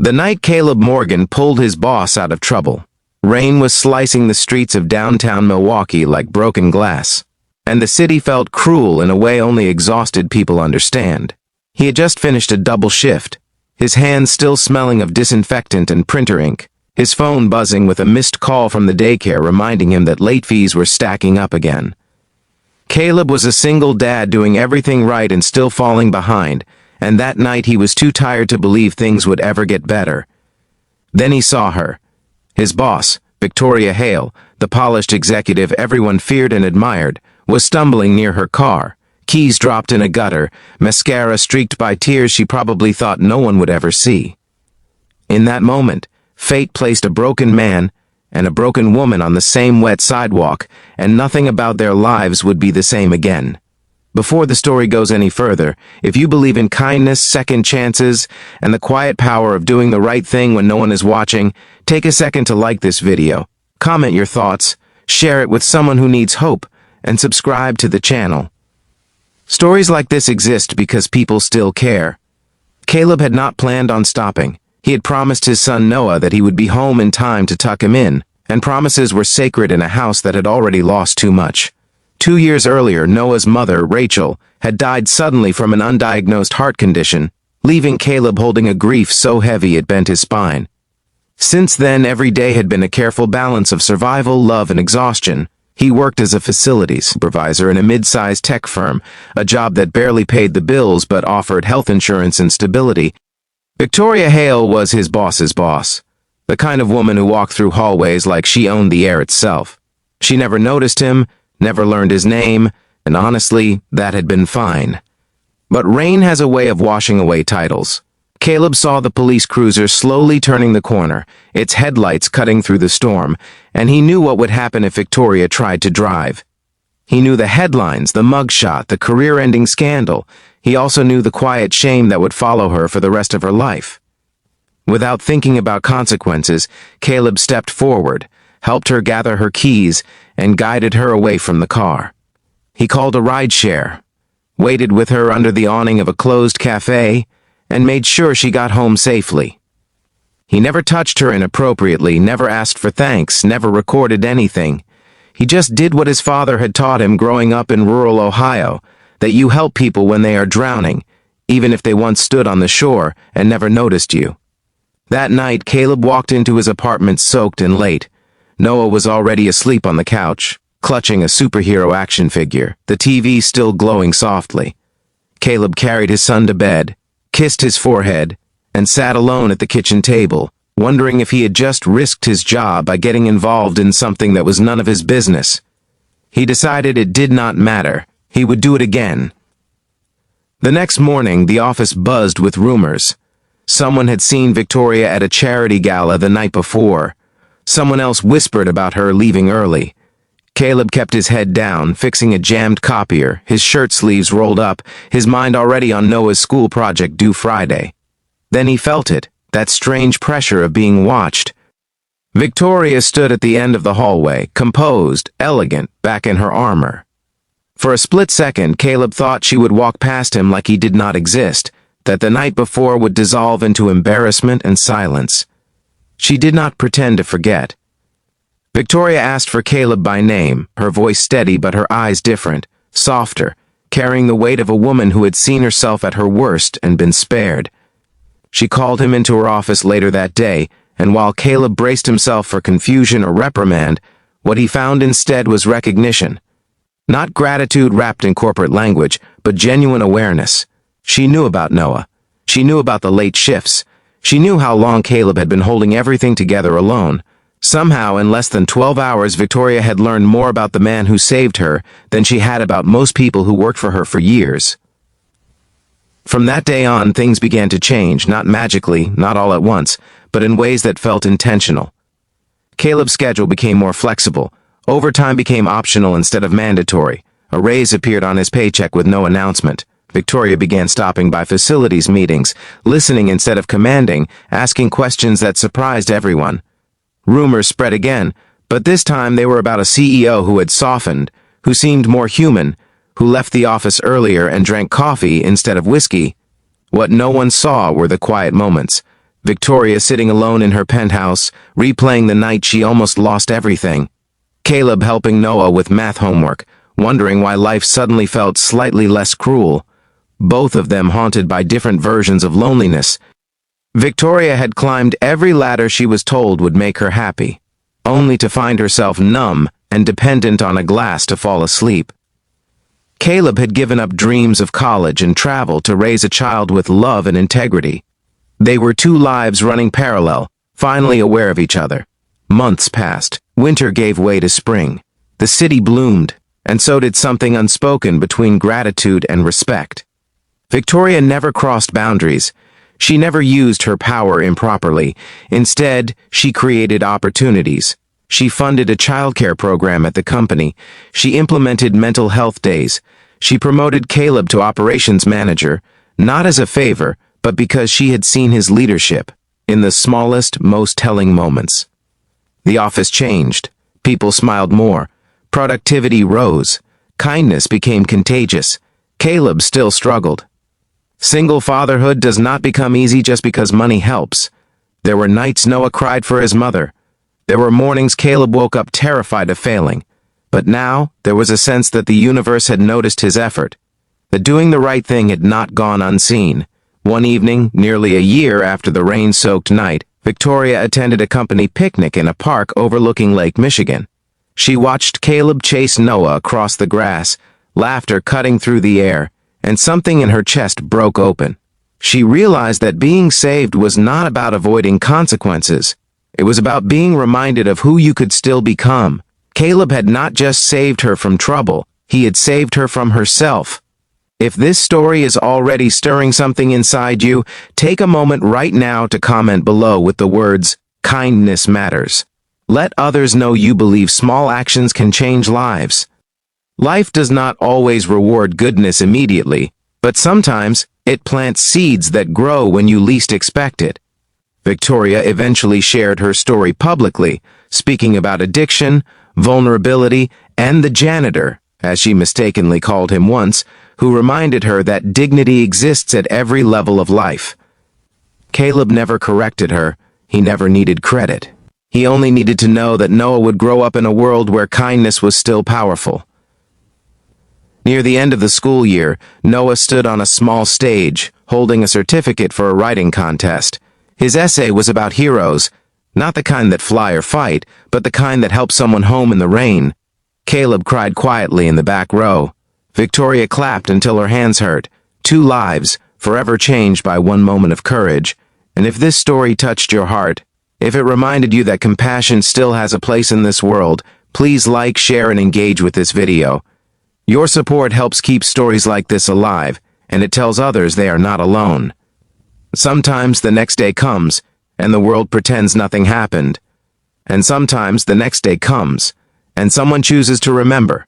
The night Caleb Morgan pulled his boss out of trouble, rain was slicing the streets of downtown Milwaukee like broken glass, and the city felt cruel in a way only exhausted people understand. He had just finished a double shift, his hands still smelling of disinfectant and printer ink, his phone buzzing with a missed call from the daycare reminding him that late fees were stacking up again. Caleb was a single dad doing everything right and still falling behind, and that night he was too tired to believe things would ever get better. Then he saw her. His boss, Victoria Hale, the polished executive everyone feared and admired, was stumbling near her car, keys dropped in a gutter, mascara streaked by tears she probably thought no one would ever see. In that moment, fate placed a broken man and a broken woman on the same wet sidewalk, and nothing about their lives would be the same again. Before the story goes any further, if you believe in kindness, second chances, and the quiet power of doing the right thing when no one is watching, take a second to like this video, comment your thoughts, share it with someone who needs hope, and subscribe to the channel. Stories like this exist because people still care. Caleb had not planned on stopping. He had promised his son Noah that he would be home in time to tuck him in, and promises were sacred in a house that had already lost too much. 2 years earlier, Noah's mother, Rachel, had died suddenly from an undiagnosed heart condition, leaving Caleb holding a grief so heavy it bent his spine. Since then, every day had been a careful balance of survival, love, and exhaustion. He worked as a facilities supervisor in a mid-sized tech firm, a job that barely paid the bills but offered health insurance and stability. Victoria Hale was his boss's boss, the kind of woman who walked through hallways like she owned the air itself. She never noticed him, never learned his name, and honestly, that had been fine. But rain has a way of washing away titles. Caleb saw the police cruiser slowly turning the corner, its headlights cutting through the storm, and he knew what would happen if Victoria tried to drive. He knew the headlines, the mugshot, the career-ending scandal. He also knew the quiet shame that would follow her for the rest of her life. Without thinking about consequences, Caleb stepped forward, helped her gather her keys, and guided her away from the car. He called a rideshare, waited with her under the awning of a closed cafe, and made sure she got home safely. He never touched her inappropriately, never asked for thanks, never recorded anything. He just did what his father had taught him growing up in rural Ohio, that you help people when they are drowning, even if they once stood on the shore and never noticed you. That night, Caleb walked into his apartment soaked and late. Noah was already asleep on the couch, clutching a superhero action figure, the TV still glowing softly. Caleb carried his son to bed, kissed his forehead, and sat alone at the kitchen table, wondering if he had just risked his job by getting involved in something that was none of his business. He decided it did not matter. He would do it again. The next morning, the office buzzed with rumors. Someone had seen Victoria at a charity gala the night before. Someone else whispered about her leaving early. Caleb kept his head down, fixing a jammed copier, his shirt sleeves rolled up, his mind already on Noah's school project due Friday. Then he felt it, that strange pressure of being watched. Victoria stood at the end of the hallway, composed, elegant, back in her armor. For a split second, Caleb thought she would walk past him like he did not exist, that the night before would dissolve into embarrassment and silence. She did not pretend to forget. Victoria asked for Caleb by name, her voice steady but her eyes different, softer, carrying the weight of a woman who had seen herself at her worst and been spared. She called him into her office later that day, and while Caleb braced himself for confusion or reprimand, what he found instead was recognition. Not gratitude wrapped in corporate language, but genuine awareness. She knew about Noah. She knew about the late shifts. She knew how long Caleb had been holding everything together alone. Somehow, in less than 12 hours, Victoria had learned more about the man who saved her than she had about most people who worked for her for years. From that day on, things began to change, not magically, not all at once, but in ways that felt intentional. Caleb's schedule became more flexible. Overtime became optional instead of mandatory. A raise appeared on his paycheck with no announcement. Victoria began stopping by facilities meetings, listening instead of commanding, asking questions that surprised everyone. Rumors spread again, but this time they were about a CEO who had softened, who seemed more human, who left the office earlier and drank coffee instead of whiskey. What no one saw were the quiet moments, Victoria sitting alone in her penthouse, replaying the night she almost lost everything. Caleb helping Noah with math homework, wondering why life suddenly felt slightly less cruel. Both of them haunted by different versions of loneliness. Victoria had climbed every ladder she was told would make her happy, only to find herself numb and dependent on a glass to fall asleep. Caleb had given up dreams of college and travel to raise a child with love and integrity. They were two lives running parallel, finally aware of each other. Months passed. Winter gave way to spring. The city bloomed, and so did something unspoken between gratitude and respect. Victoria never crossed boundaries. She never used her power improperly. Instead, she created opportunities. She funded a childcare program at the company. She implemented mental health days. She promoted Caleb to operations manager, not as a favor, but because she had seen his leadership in the smallest, most telling moments. The office changed. People smiled more. Productivity rose. Kindness became contagious. Caleb still struggled. Single fatherhood does not become easy just because money helps. There were nights Noah cried for his mother. There were mornings Caleb woke up terrified of failing. But now, there was a sense that the universe had noticed his effort, that doing the right thing had not gone unseen. One evening, nearly a year after the rain-soaked night, Victoria attended a company picnic in a park overlooking Lake Michigan. She watched Caleb chase Noah across the grass, laughter cutting through the air, and something in her chest broke open. She realized that being saved was not about avoiding consequences. It was about being reminded of who you could still become. Caleb had not just saved her from trouble, he had saved her from herself. If this story is already stirring something inside you, take a moment right now to comment below with the words, "Kindness matters." Let others know you believe small actions can change lives. Life does not always reward goodness immediately, but sometimes it plants seeds that grow when you least expect it. Victoria eventually shared her story publicly, speaking about addiction, vulnerability, and the janitor, as she mistakenly called him once, who reminded her that dignity exists at every level of life. Caleb never corrected her. He never needed credit. He only needed to know that Noah would grow up in a world where kindness was still powerful. Near the end of the school year, Noah stood on a small stage, holding a certificate for a writing contest. His essay was about heroes, not the kind that fly or fight, but the kind that help someone home in the rain. Caleb cried quietly in the back row. Victoria clapped until her hands hurt. Two lives, forever changed by one moment of courage. And if this story touched your heart, if it reminded you that compassion still has a place in this world, please like, share, and engage with this video. Your support helps keep stories like this alive, and it tells others they are not alone. Sometimes the next day comes, and the world pretends nothing happened. And sometimes the next day comes, and someone chooses to remember.